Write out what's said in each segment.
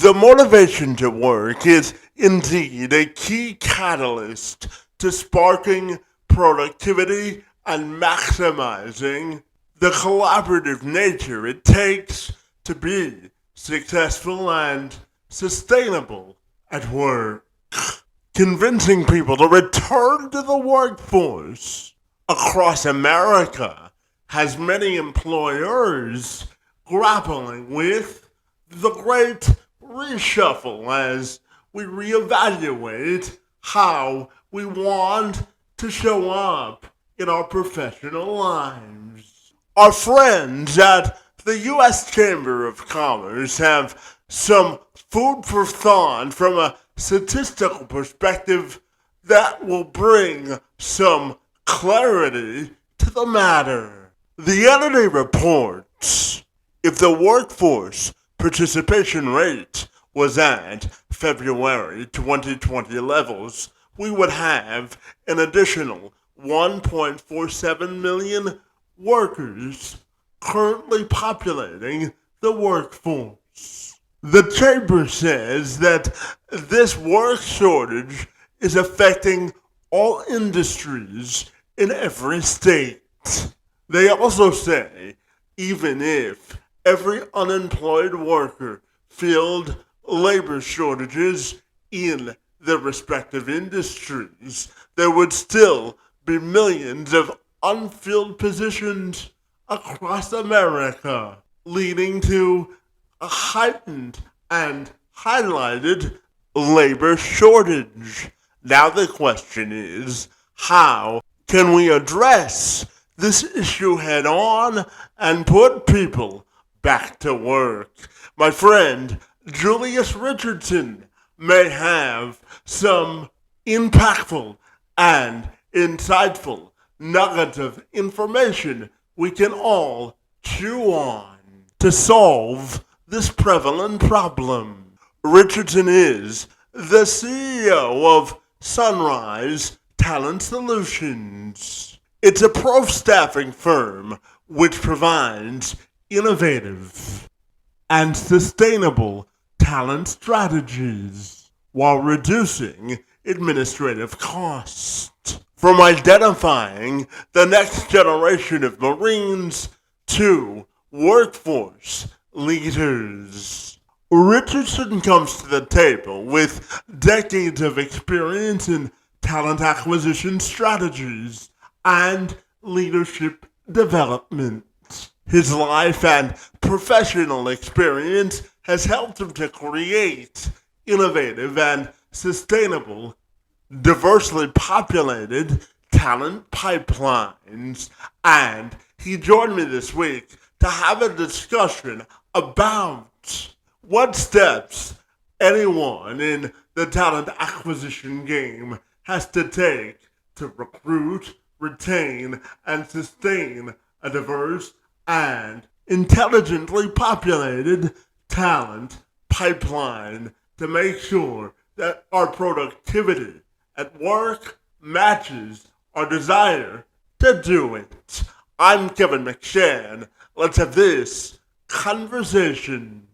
The motivation to work is indeed a key catalyst to sparking productivity and maximizing the collaborative nature it takes to be successful and sustainable at work. Convincing people to return to the workforce across America has many employers grappling with the Great Reshuffle as we reevaluate how we want to show up in our professional lives. Our friends at the U.S. Chamber of Commerce have some food for thought from a statistical perspective that will bring some clarity to the matter. The entity reports if the workforce participation rate was at February 2020 levels, we would have an additional 1.47 million workers currently populating the workforce. The Chamber says that this work shortage is affecting all industries in every state. They also say even if every unemployed worker filled labor shortages in their respective industries, there would still be millions of unfilled positions across America, leading to a heightened and highlighted labor shortage. Now the question is, how can we address this issue head on and put people back to work? My friend Julius Richardson may have some impactful and insightful nuggets of information we can all chew on to solve this prevalent problem. Richardson is the CEO of Sunrise Talent Solutions. It's a pro-staffing firm which provides innovative and sustainable talent strategies while reducing administrative costs. From identifying the next generation of Marines to workforce leaders, Richardson comes to the table with decades of experience in talent acquisition strategies and leadership development. His life and professional experience has helped him to create innovative and sustainable, diversely populated talent pipelines. And he joined me this week to have a discussion about what steps anyone in the talent acquisition game has to take to recruit, retain, and sustain a diverse and intelligently populated talent pipeline to make sure that our productivity at work matches our desire to do it. I'm Kevin McShann. Let's have this conversation.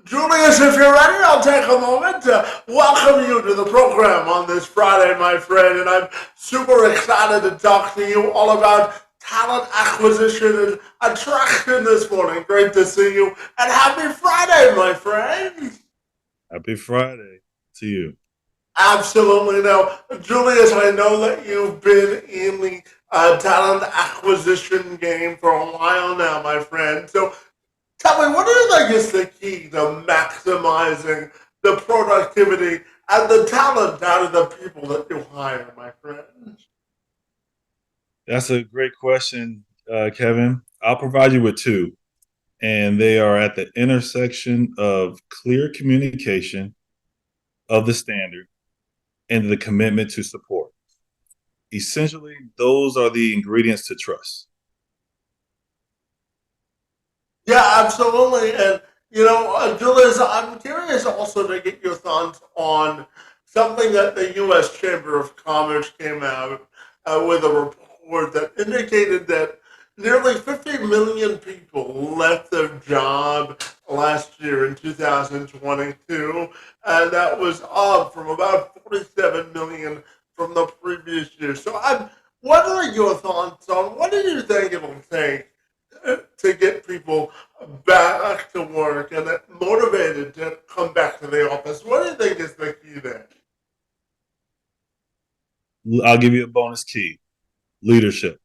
Julius, if you're ready, I'll take a moment to welcome you to the program on this Friday, my friend. And I'm super excited to talk to you all about talent acquisition and attraction this morning. Great to see you. And happy Friday, my friend. Happy Friday to you. Absolutely. Now, Julius, I know that you've been in the talent acquisition game for a while now, my friend. So tell me, what do you think is the key to maximizing the productivity and the talent out of the people that you hire, my friend? That's a great question, Kevin. I'll provide you with two. and they are at the intersection of clear communication of the standard and the commitment to support. Essentially, those are the ingredients to trust. Yeah, absolutely. And, Julius, I'm curious also to get your thoughts on something that the U.S. Chamber of Commerce came out with a report that indicated that nearly 50 million people left their job last year in 2022, and that was up from about 47 million from the previous year. So what are your thoughts on what do you think it'll take to get people back to work and motivated to come back to the office? What do you think is the key there? I'll give you a bonus key: leadership.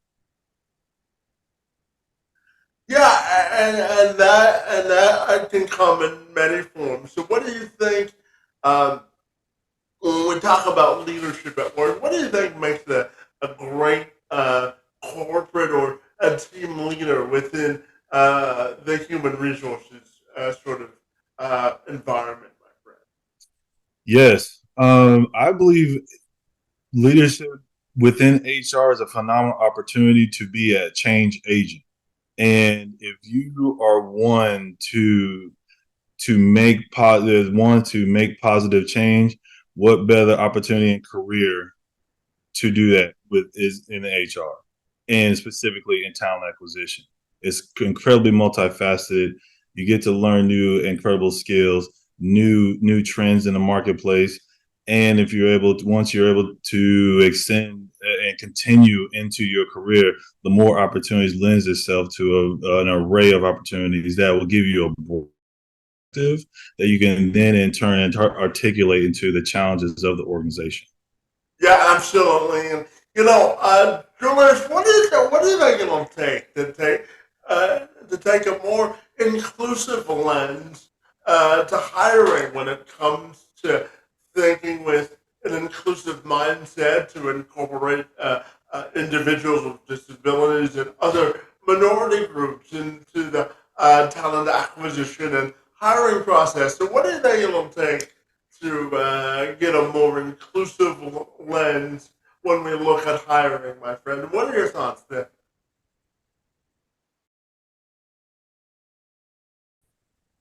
Yeah, and that can come in many forms. So, what do you think um, when we talk about leadership at work? What do you think makes a great corporate or a team leader within the human resources sort of environment, my friend? Yes, I believe leadership within HR is a phenomenal opportunity to be a change agent. And if you are one to make positive change, what better opportunity and career to do that with is in HR and specifically in talent acquisition. It's incredibly multifaceted. You get to learn new incredible skills, new trends in the marketplace. And if you're able to, once you're able to extend and continue into your career, the more opportunities lends itself to an array of opportunities that will give you a perspective that you can then in turn articulate into the challenges of the organization. Yeah, absolutely. And Julius, what do you think it'll take to take a more inclusive lens to hiring when it comes to thinking with an inclusive mindset to incorporate individuals with disabilities and other minority groups into the talent acquisition and hiring process. So, what do you think it'll take to get a more inclusive lens when we look at hiring, my friend? What are your thoughts there?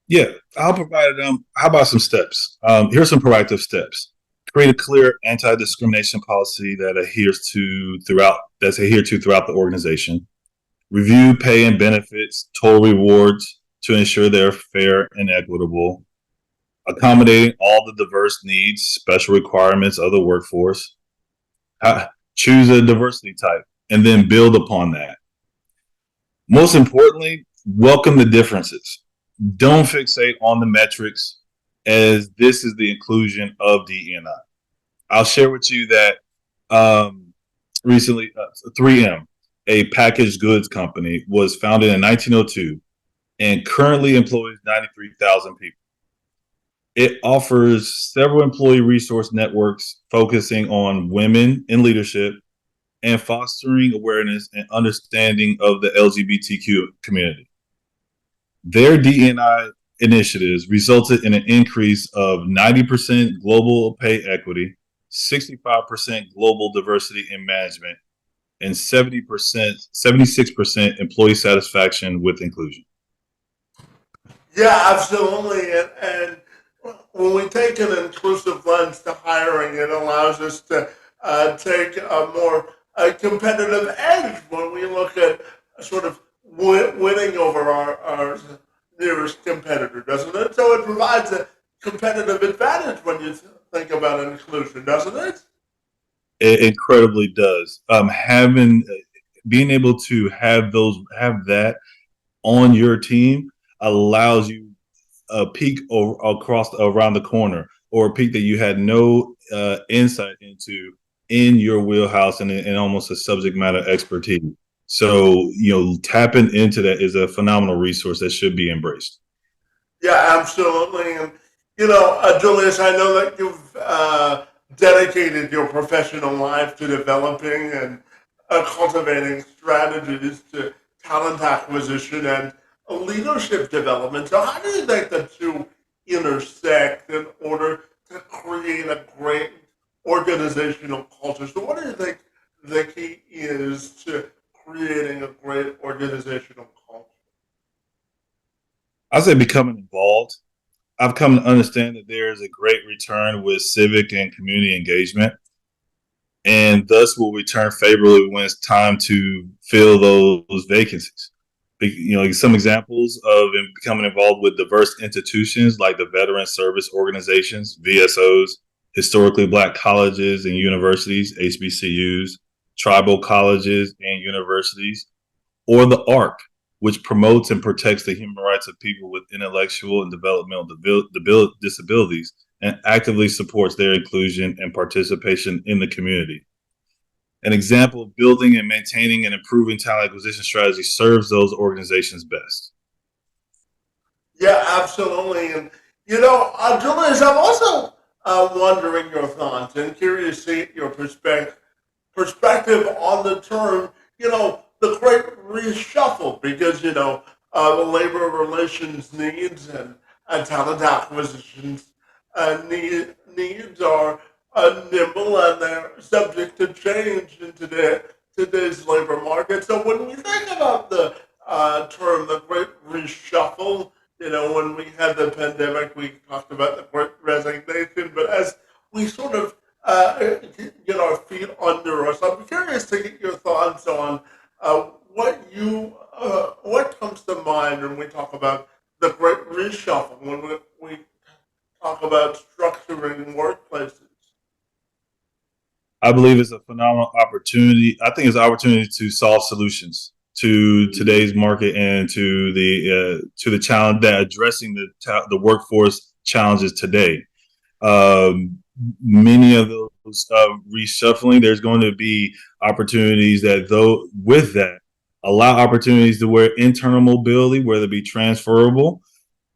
Yeah, I'll provide them. How about some steps? Here's some proactive steps. Create a clear anti-discrimination policy that's adhered to throughout the organization. Review pay and benefits, total rewards to ensure they're fair and equitable. Accommodating all the diverse needs, special requirements of the workforce. Choose a diversity type and then build upon that. Most importantly, welcome the differences. Don't fixate on the metrics, as this is the inclusion of DEI. I'll share with you that recently 3M, a packaged goods company, was founded in 1902 and currently employs 93,000 people. It offers several employee resource networks focusing on women in leadership and fostering awareness and understanding of the LGBTQ community. Their DNI initiatives resulted in an increase of 90% global pay equity, 65% global diversity in management, and 76% employee satisfaction with inclusion. Yeah, absolutely. And when we take an inclusive lens to hiring, it allows us to take a more competitive edge when we look at sort of winning over our nearest competitor, doesn't it? So it provides a competitive advantage when you think about inclusion, doesn't it? It incredibly does. Having being able to have that on your team allows you a peek across around the corner, or a peek that you had no insight into in your wheelhouse and almost a subject matter expertise. So, tapping into that is a phenomenal resource that should be embraced. Yeah, absolutely. And, Julius, I know that you've dedicated your professional life to developing and cultivating strategies to talent acquisition and leadership development. So how do you think the two intersect in order to create a great organizational culture? So what do you think the key is to creating a great organizational culture? I say becoming involved. I've come to understand that there is a great return with civic and community engagement, and thus will return favorably when it's time to fill those vacancies. Some examples of becoming involved with diverse institutions like the Veteran Service Organizations, VSOs, historically black colleges and universities, HBCUs, tribal colleges and universities, or the ARC, which promotes and protects the human rights of people with intellectual and developmental disabilities and actively supports their inclusion and participation in the community. An example of building and maintaining and improving talent acquisition strategy serves those organizations best. Yeah, absolutely. And, Julius, I'm also wondering your thoughts and curious to see your perspective on the term, the Great Reshuffle, because, the labor relations needs and talent acquisitions needs are nimble and they're subject to change in today's labor market. So when we think about the term, the Great Reshuffle, when we had the pandemic, we talked about the Great Resignation, but as we sort of get our feet under us. I'm curious to get your thoughts on what comes to mind when we talk about the Great Reshuffle, when we talk about structuring workplaces. I believe it's a phenomenal opportunity. I think it's an opportunity to solve solutions to today's market and to the challenge that addressing the workforce challenges today. Many of those reshuffling, there's going to be opportunities that, though, with that, allow opportunities to where internal mobility, whether it be transferable,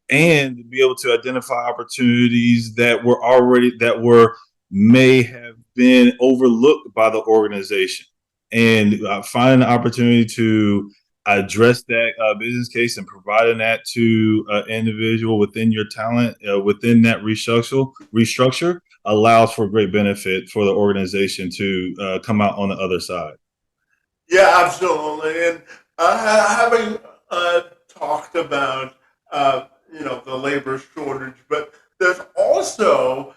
and be able to identify opportunities that were may have been overlooked by the organization, and finding an opportunity to address that business case and providing that to an individual within your talent within that restructure allows for great benefit for the organization to come out on the other side. Yeah, absolutely. And having talked about the labor shortage, but there's also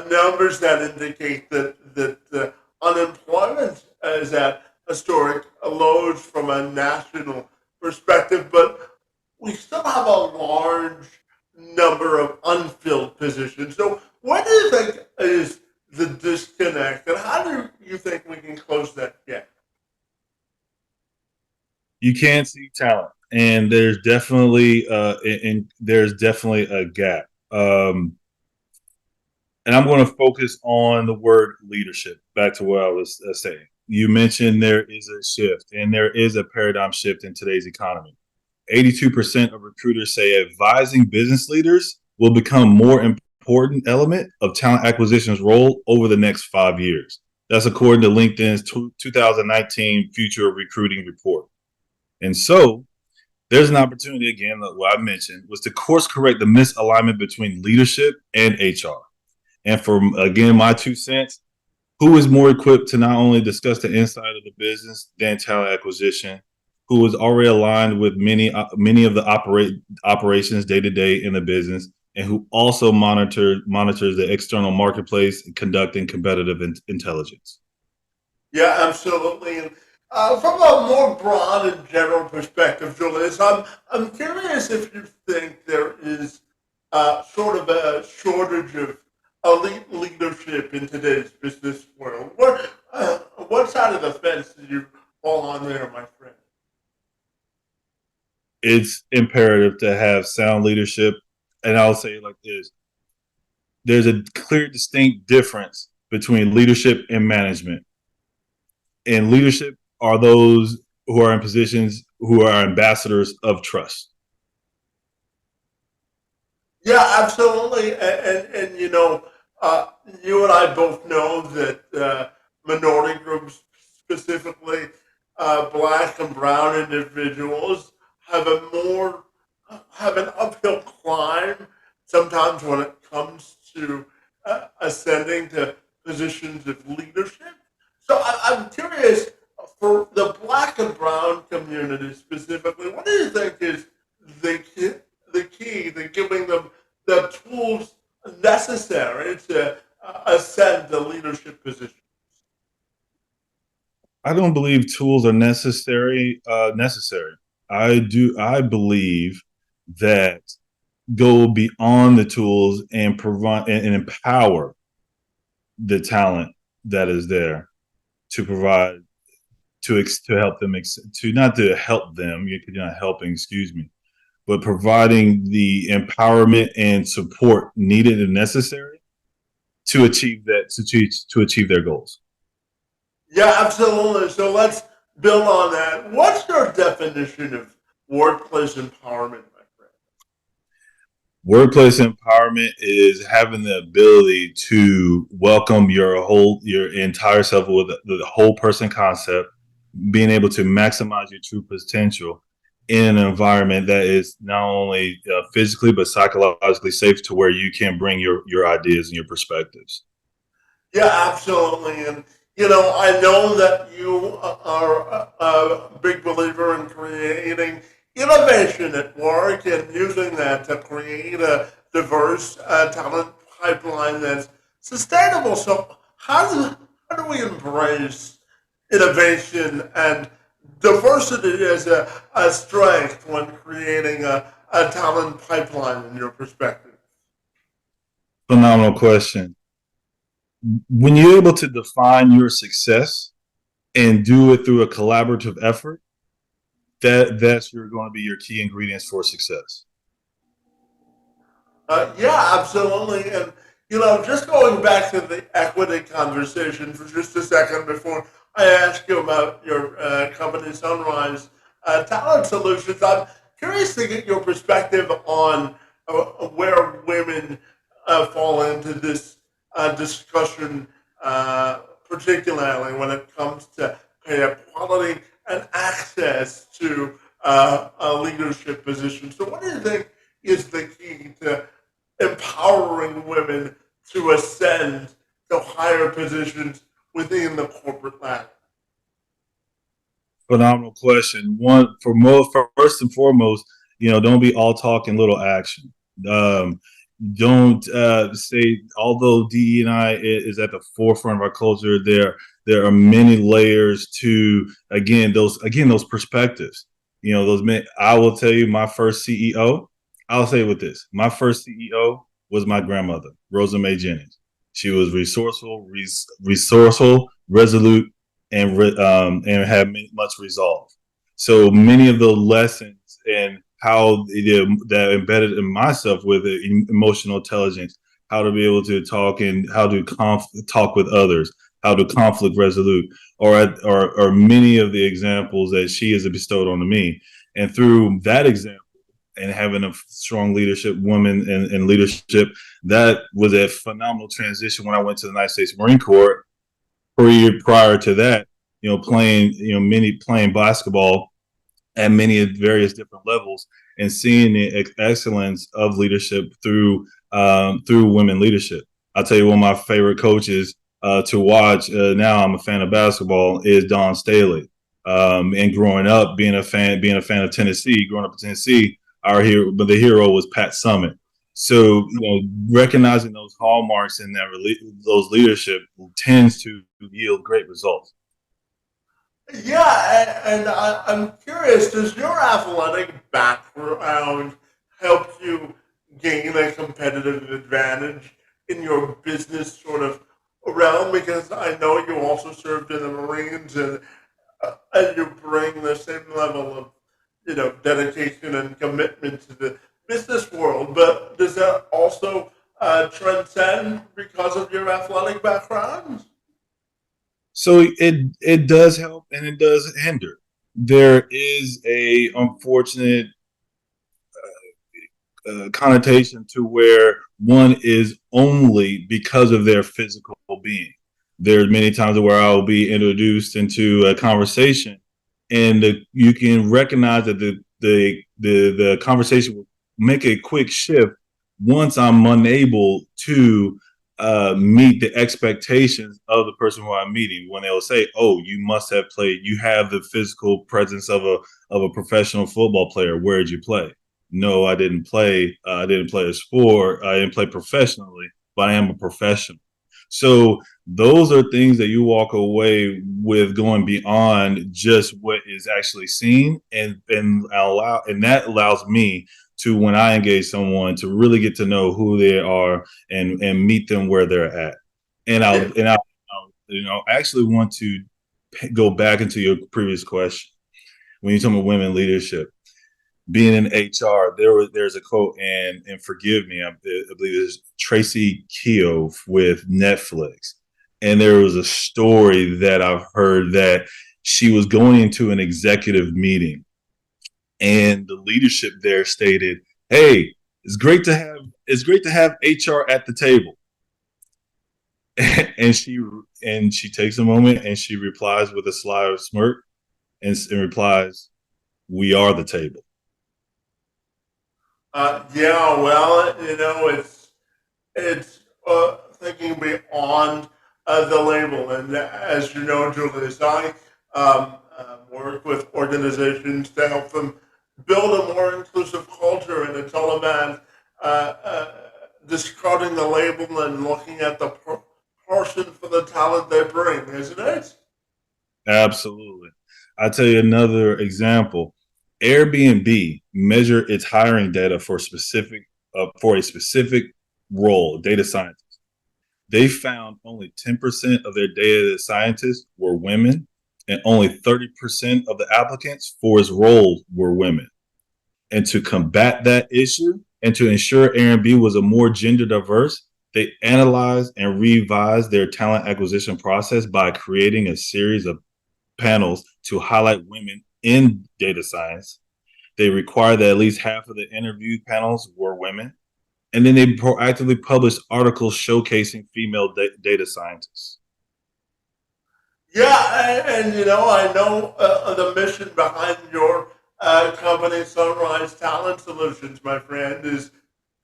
numbers that indicate that unemployment is at historic lows from a national perspective, but we still have a large number of unfilled positions. So, what do you think is the disconnect, and how do you think we can close that gap? You can see talent, and there's definitely a gap. And I'm going to focus on the word leadership. Back to what I was saying. You mentioned there is a shift, and there is a paradigm shift in today's economy. 82% of recruiters say advising business leaders will become more important element of talent acquisition's role over the next 5 years. That's according to LinkedIn's 2019 Future of Recruiting report. And so there's an opportunity, again, like what I mentioned, was to course correct the misalignment between leadership and HR. And for, again, my 2 cents, who is more equipped to not only discuss the inside of the business than talent acquisition, who is already aligned with many of the operations day to day in the business, and who also monitors the external marketplace, conducting competitive intelligence. Yeah, absolutely. And from a more broad and general perspective, Julius, I'm curious if you think there is sort of a shortage of elite leadership in today's business world. What side of the fence did you fall on there, my friend? It's imperative to have sound leadership, and I'll say it like this: there's a clear, distinct difference between leadership and management. And leadership are those who are in positions who are ambassadors of trust. Yeah, absolutely. And you and I both know that minority groups, specifically black and brown individuals, have a more have an uphill climb sometimes when it comes to ascending to positions of leadership. So I'm curious for the black and brown community specifically. What do you think is the key to giving them the tools necessary to ascend to leadership positions? I don't believe tools are necessary. I believe that go beyond the tools and provide and empower the talent that is there to provide to help them to not to help them. You're not helping, excuse me, but providing the empowerment and support needed and necessary to achieve that to achieve their goals. Yeah, absolutely. So let's build on that. What's your definition of workplace empowerment, my friend? Workplace empowerment is having the ability to welcome your entire self with the whole person concept, being able to maximize your true potential in an environment that is not only physically but psychologically safe to where you can bring your ideas and your perspectives. Yeah, absolutely. And, I know that you are a big believer in creating innovation at work and using that to create a diverse talent pipeline that's sustainable. So, how do we embrace innovation and diversity as a strength when creating a talent pipeline in your perspective? Phenomenal question. When you're able to define your success and do it through a collaborative effort, that's going to be your key ingredients for success. Yeah, absolutely. And, just going back to the equity conversation for just a second before I ask you about your company, Sunrise Talent Solutions, I'm curious to get your perspective on where women fall into this discussion, particularly when it comes to pay equality and access to a leadership position. So, what do you think is the key to empowering women to ascend to higher positions within the corporate ladder? Phenomenal question. First and foremost, don't be all talk and little action. Um, don't say, although DE&I is at the forefront of our culture, there are many layers to those perspectives. Those men. I will tell you, my first CEO. I'll say it with this: my first CEO was my grandmother, Rosa Mae Jennings. She was resourceful, resolute, and had much resolve. So many of the lessons and how that embedded in myself with emotional intelligence, how to be able to talk and how to talk with others, how to conflict resolute, or many of the examples that she has bestowed on me. And through that example and having a strong leadership woman and leadership, that was a phenomenal transition when I went to the United States Marine Corps. Prior to that, playing basketball at many various different levels and seeing the excellence of leadership through women leadership. I'll tell you, one of my favorite coaches to watch now. I'm a fan of basketball. Is Don Staley. And growing up, being a fan of Tennessee, growing up in Tennessee, but the hero was Pat Summitt. So, recognizing those hallmarks in those leadership tends to yield great results. Yeah, and I'm curious, does your athletic background help you gain a competitive advantage in your business sort of realm? Because I know you also served in the Marines and you bring the same level of, dedication and commitment to the business world. But does that also transcend because of your athletic background? So it does help and it does hinder. There is a unfortunate connotation to where one is only because of their physical being. There's many times where I will be introduced into a conversation, and you can recognize that the the conversation will make a quick shift once I'm unable to meet the expectations of the person who I'm meeting. When they'll say, "Oh, you must have played. You have the physical presence of a professional football player. Where did you play?" No, I didn't play. I didn't play a sport. I didn't play professionally, but I am a professional. So those are things that you walk away with going beyond just what is actually seen, and that allows me to, when I engage someone, to really get to know who they are and meet them where they're at. Yeah. I actually want to go back into your previous question when you're talking about women leadership. Being in HR, there's a quote, and forgive me, I believe it's Tracy Keogh with Netflix, and there was a story that I've heard that she was going into an executive meeting, and the leadership there stated, "Hey, it's great to have HR at the table," and she takes a moment and she replies with a sly smirk and replies, "We are the table." Yeah, well, it's thinking beyond the label, and as you know, Julius, I work with organizations to help them build a more inclusive culture, and it's all about discarding the label and looking at the person for the talent they bring, isn't it? Absolutely. I'll tell you another example. Airbnb measure its hiring data for a specific role, data scientist. They found only 10% of their data scientists were women, and only 30% of the applicants for its role were women. And to combat that issue and to ensure Airbnb was a more gender diverse, they analyzed and revised their talent acquisition process by creating a series of panels to highlight women in data science. They required that at least half of the interview panels were women. And then they proactively published articles showcasing female data scientists. Yeah, and I know the mission behind your company, Sunrise Talent Solutions, my friend, is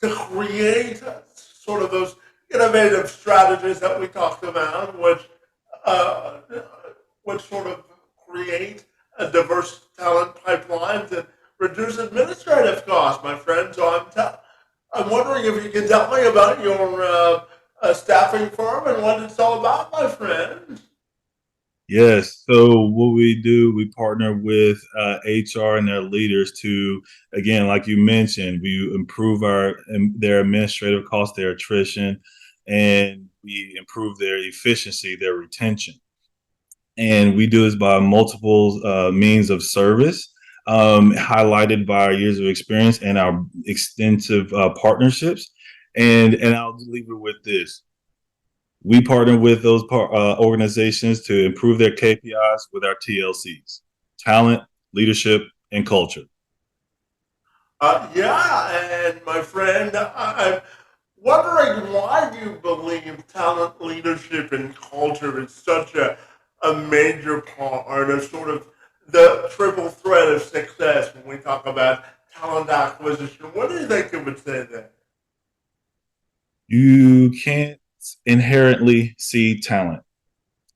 to create sort of those innovative strategies that we talked about, uh, which sort of create a diverse talent pipelines and reduce administrative costs, my friend. So I'm wondering if you can tell me about your staffing firm and what it's all about, my friend. Yes. So what we do, we partner with HR and their leaders to, again, like you mentioned, we improve their administrative costs, their attrition, and we improve their efficiency, their retention. And we do this by multiple means of service, highlighted by our years of experience and our extensive partnerships. And I'll leave it with this: we partner with those organizations to improve their KPIs with our TLCs: talent, leadership, and culture. Yeah, and my friend, I'm wondering why you believe talent leadership and culture is such a major part of sort of the triple threat of success when we talk about talent acquisition. What do you think you would say there? You can't inherently see talent.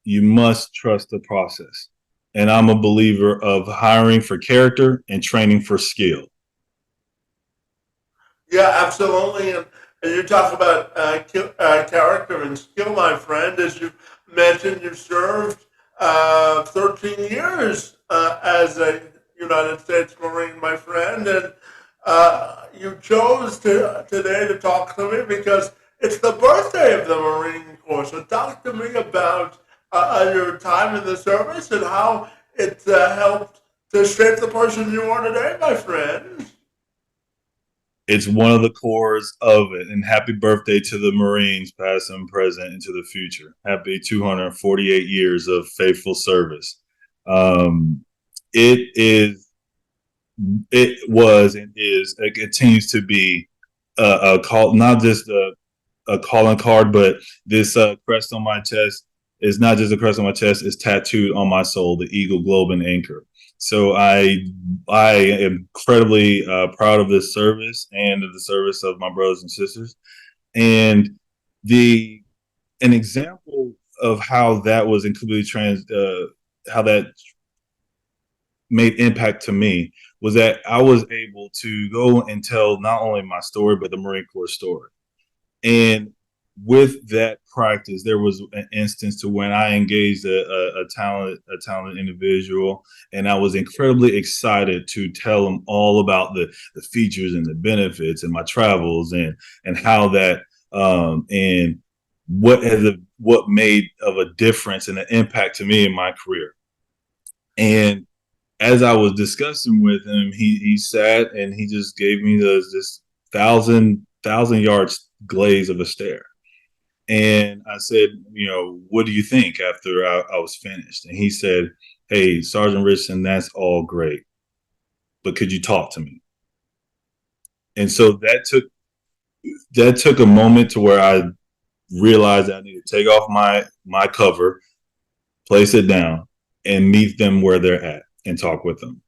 You must trust the process. And I'm a believer of hiring for character and training for skill. Yeah, absolutely. And you talk about character and skill, my friend. As you mentioned, you served 13 years as a United States Marine, my friend. And you chose today to talk to me because it's the birthday of the Marine Corps. So talk to me about your time in the service and how it helped to shape the person you are today, my friend. It's one of the cores of it. And happy birthday to the Marines, past and present, into the future. Happy 248 years of faithful service. Um, it is, it was, and is, it continues to be a call, not just a calling card, but this crest on my chest is not just a crest on my chest; it's tattooed on my soul, the eagle, globe, and anchor. So I am incredibly proud of this service and of the service of my brothers and sisters. And the an example of how that was incredibly how that made impact to me was that I was able to go and tell not only my story but the Marine Corps story. And with that practice, there was an instance to when I engaged a talented individual, and I was incredibly excited to tell them all about the features and the benefits and my travels and how that and what made of a difference and an impact to me in my career. And as I was discussing with him, he sat and he just gave me this thousand yards glaze of a stare. And I said, what do you think after I was finished? And he said, "Hey, Sergeant Richardson, that's all great, but could you talk to me?" And so that took a moment to where I realized I need to take off my cover, place it down, and meet them where they're at and talk with them.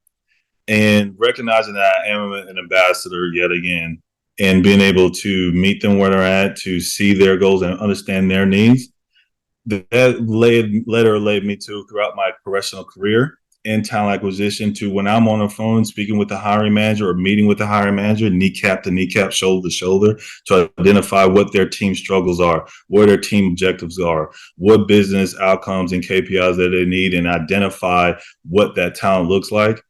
And recognizing that I am an ambassador yet again, and being able to meet them where they're at, to see their goals and understand their needs, that led me to throughout my professional career in talent acquisition to when I'm on the phone speaking with the hiring manager or meeting with the hiring manager, kneecap to kneecap, shoulder to shoulder, to identify what their team struggles are, where their team objectives are, what business outcomes and KPIs that they need, and identify what that talent looks like.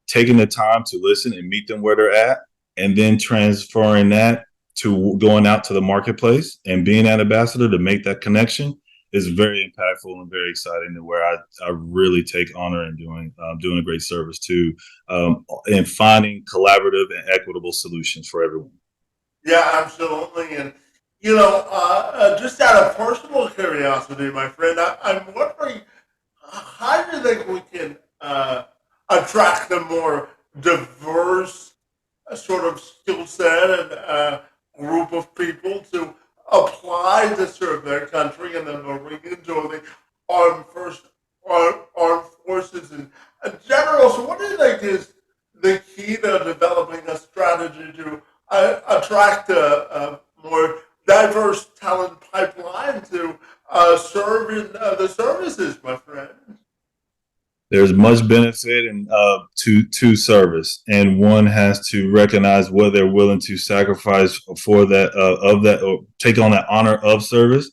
Taking the time to listen and meet them where they're at, and then transferring that to going out to the marketplace and being an ambassador to make that connection is very impactful and very exciting, to where I really take honor in doing a great service to and finding collaborative and equitable solutions for everyone. Yeah, absolutely. And, just out of personal curiosity, my friend, I'm wondering, how do you think we can attract a more diverse sort of skill set and group of people to apply to serve their country in the Marines or the armed forces in general? So, what do you think is the key to developing a strategy to attract a more diverse talent pipeline to serve in the services, my friend? There's much benefit to service, and one has to recognize what they're willing to sacrifice for that of that, or take on that honor of service,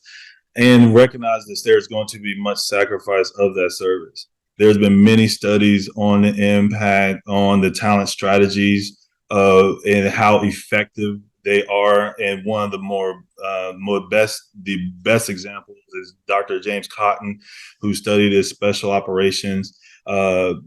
and recognize that there's going to be much sacrifice of that service. There's been many studies on the impact on the talent strategies and how effective they are. And one of the the best examples is Dr. James Cotton, who studied his special operations, the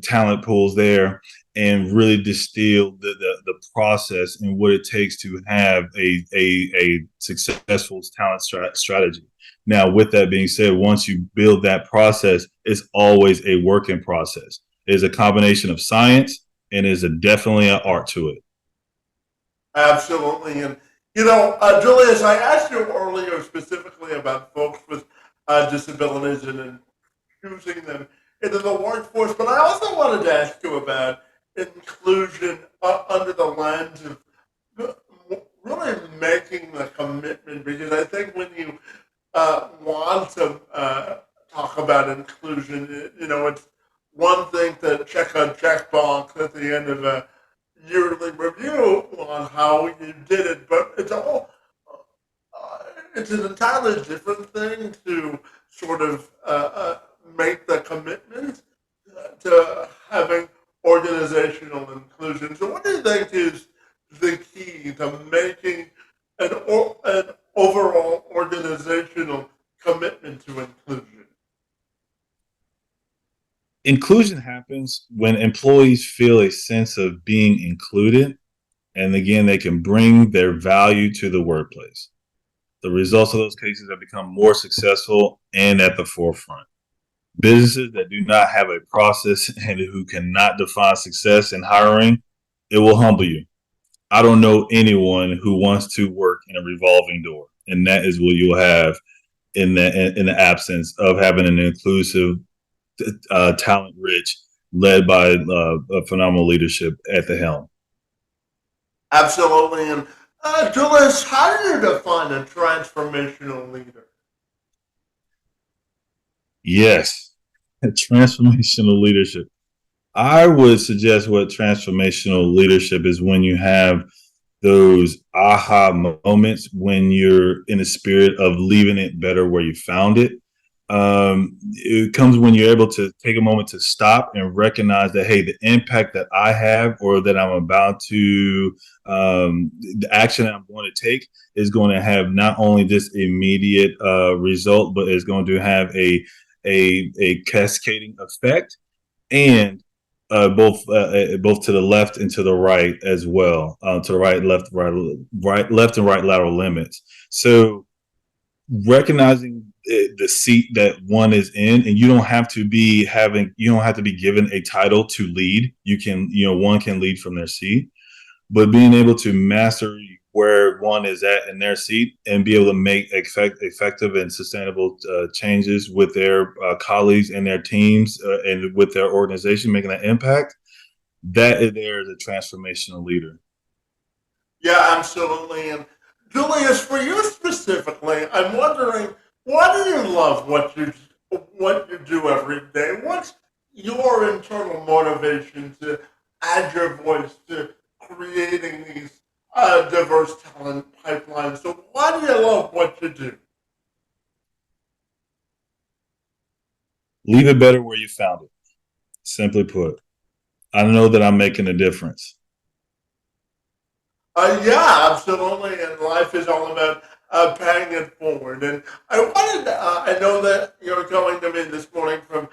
talent pools there, and really distilled the process and what it takes to have a successful talent strategy. Now, with that being said, once you build that process, it's always a working process. It's a combination of science and is definitely an art to it. Absolutely. And, Julius, I asked you earlier specifically about folks with disabilities and choosing them into the workforce, but I also wanted to ask you about inclusion under the lens of really making the commitment, because I think when you want to talk about inclusion, it's one thing to check a checkbox at the end of a yearly review on how you did it, but it's an entirely different thing to sort of make the commitment to having organizational inclusion. So, what do you think is the key to making an overall organizational commitment to inclusion? Inclusion happens when employees feel a sense of being included, and again, they can bring their value to the workplace. The results of those cases have become more successful and at the forefront. Businesses that do not have a process and who cannot define success in hiring, it will humble you. I don't know anyone who wants to work in a revolving door, and that is what you'll have in the absence of having an inclusive, talent-rich led by a phenomenal leadership at the helm. Absolutely. And Julius, how do you define a transformational leader? Yes, transformational leadership. I would suggest what transformational leadership is when you have those aha moments when you're in the spirit of leaving it better where you found it. It comes when you're able to take a moment to stop and recognize that, hey, the impact that I have or that I'm about to, the action that I'm going to take is going to have not only this immediate result, but is going to have a cascading effect and both to the left and to the right as well, to the right, left and right lateral limits. So recognizing the seat that one is in, and you don't have to be given a title to lead. You can, one can lead from their seat, but being able to master where one is at in their seat and be able to make effective and sustainable changes with their colleagues and their teams and with their organization, making an impact, that is there is a transformational leader. Yeah, absolutely. And Julius, for you specifically, I'm wondering, why do you love what you do every day? What's your internal motivation to add your voice to creating these diverse talent pipelines? So why do you love what you do? Leave it better where you found it. Simply put, I know that I'm making a difference. Yeah, absolutely. And life is all about paying it forward. And I know that you're coming to me this morning from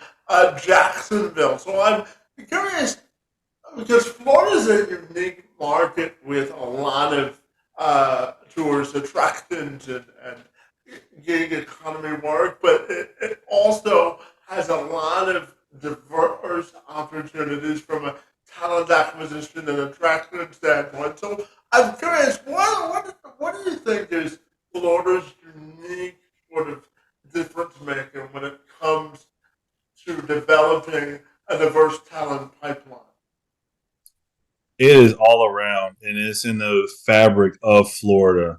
Jacksonville. So I'm curious because Florida is a unique market with a lot of tourist attractions and gig economy work, but it also has a lot of diverse opportunities from a talent acquisition and attraction standpoint. So I'm curious, what do you think is Florida's unique sort of difference maker when it comes to developing a diverse talent pipeline? It is all around, and it's in the fabric of Florida.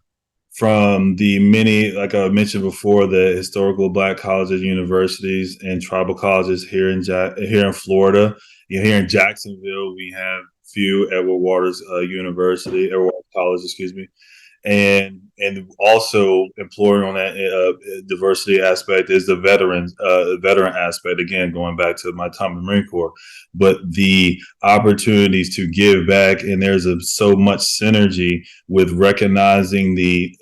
From the many, like I mentioned before, the historical Black colleges, universities, and tribal colleges here in Florida. Here in Jacksonville, we have few Edward Waters University, Edward Waters College, excuse me, and also employing on that diversity aspect is the veteran aspect. Again, going back to my time in the Marine Corps, but the opportunities to give back, and there's so much synergy with recognizing the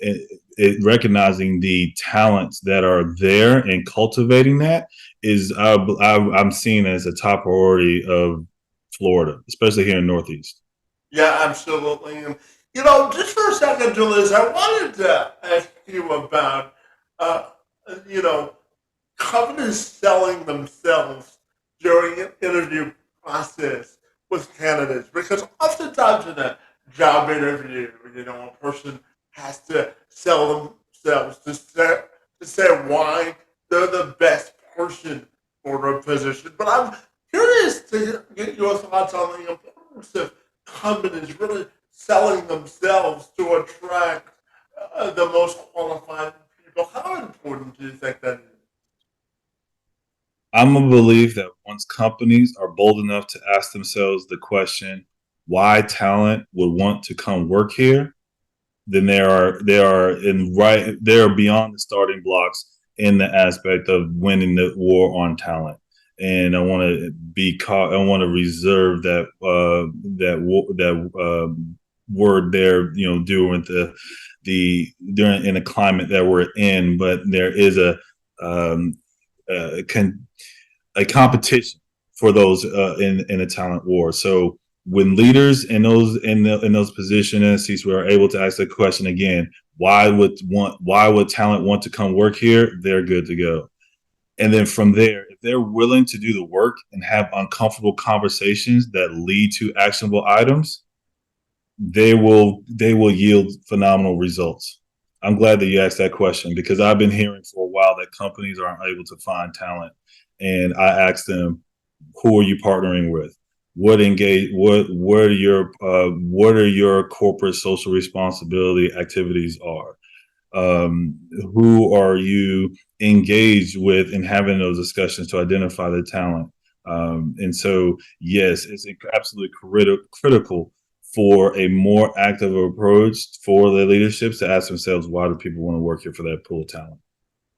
talents that are there and cultivating that is I'm seeing as a top priority of Florida, especially here in Northeast. Yeah, absolutely. And, just for a second, Julius, I wanted to ask you about, uh, you know, companies selling themselves during an interview process with candidates because oftentimes in a job interview, a person has to sell themselves to say why they're the best person for a position. But I'm curious to get your thoughts on the importance of companies really selling themselves to attract the most qualified people. How important do you think that is? I'm a belief that once companies are bold enough to ask themselves the question, why talent would want to come work here, then they are beyond the starting blocks in the aspect of winning the war on talent. And I want to reserve that word there, during during in the climate that we're in. But there is um, a a competition for those in a talent war. So when leaders in those positions and seats were able to ask the question again, why would talent want to come work here? They're good to go. And then from there, if they're willing to do the work and have uncomfortable conversations that lead to actionable items, they will yield phenomenal results. I'm glad that you asked that question because I've been hearing for a while that companies aren't able to find talent, and I asked them, who are you partnering with? What are your corporate social responsibility activities are? Who are you engaged with in having those discussions to identify the talent? And so, yes, it's absolutely critical for a more active approach for the leaderships to ask themselves, why do people want to work here for that pool of talent?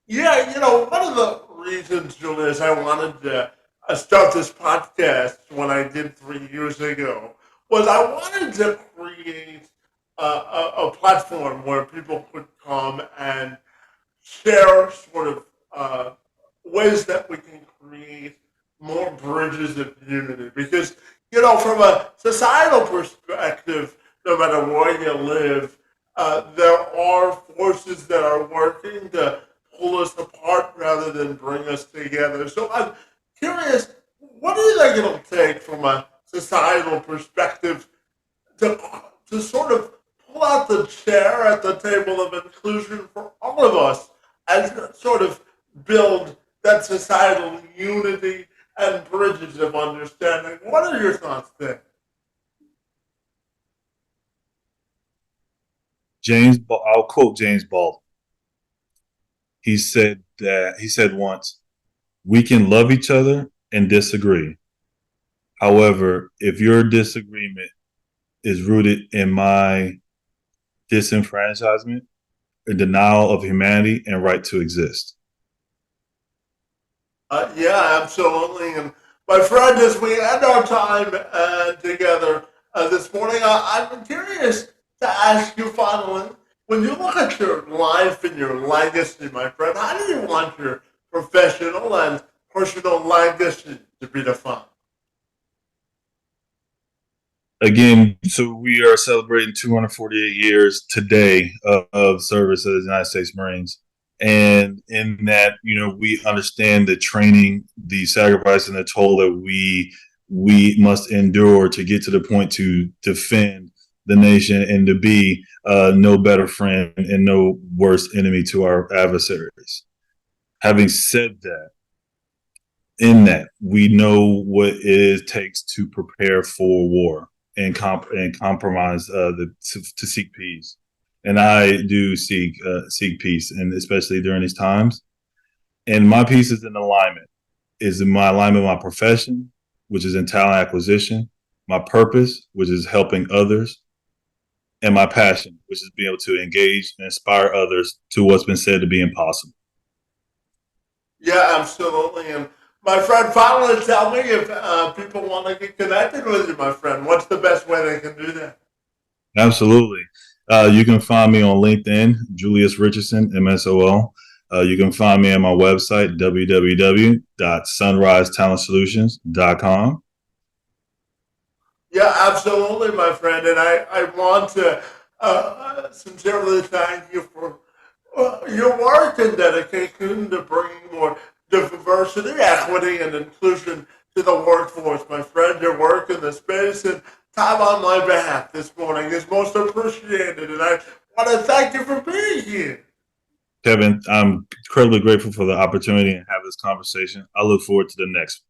Yeah, one of the reasons, Julius, I wanted to start this podcast when I did 3 years ago was I wanted to create a platform where people could come and share sort of ways that we can create more bridges of unity. Because, from a societal perspective, no matter where you live, there are forces that are working to pull us apart rather than bring us together. So I'm curious, what do you think it'll take from a societal perspective to sort of pull out the chair at the table of inclusion for all of us and sort of build that societal unity and bridges of understanding? What are your thoughts there? I'll quote James Baldwin. He said once, we can love each other and disagree. However, if your disagreement is rooted in my disenfranchisement, a denial of humanity and right to exist. Yeah, absolutely. And my friend, as we end our time together this morning, I'm curious to ask you finally, when you look at your life and your legacy, my friend, how do you want your professional and personal legacy to be defined? Again, so we are celebrating 248 years today of service of the United States Marines. And in that, we understand the training, the sacrifice, and the toll that we must endure to get to the point to defend the nation and to be no better friend and no worse enemy to our adversaries. Having said that, in that, we know what it takes to prepare for war and compromise to seek peace. And I do seek peace, and especially during these times. And my peace is in alignment. Is in my alignment with my profession, which is in talent acquisition, my purpose, which is helping others, and my passion, which is being able to engage and inspire others to what's been said to be impossible. Yeah, absolutely. And my friend, finally, tell me if people want to get connected with you, my friend. What's the best way they can do that? Absolutely. You can find me on LinkedIn, Julius Richardson, MSOL. You can find me on my website, www.sunrisetalentsolutions.com. Yeah, absolutely, my friend. And I want to sincerely thank you for your work and dedication to bringing more diversity, equity, and inclusion to the workforce, my friend. Your work in the space and time on my behalf this morning is most appreciated. And I want to thank you for being here. Kevin, I'm incredibly grateful for the opportunity and have this conversation. I look forward to the next.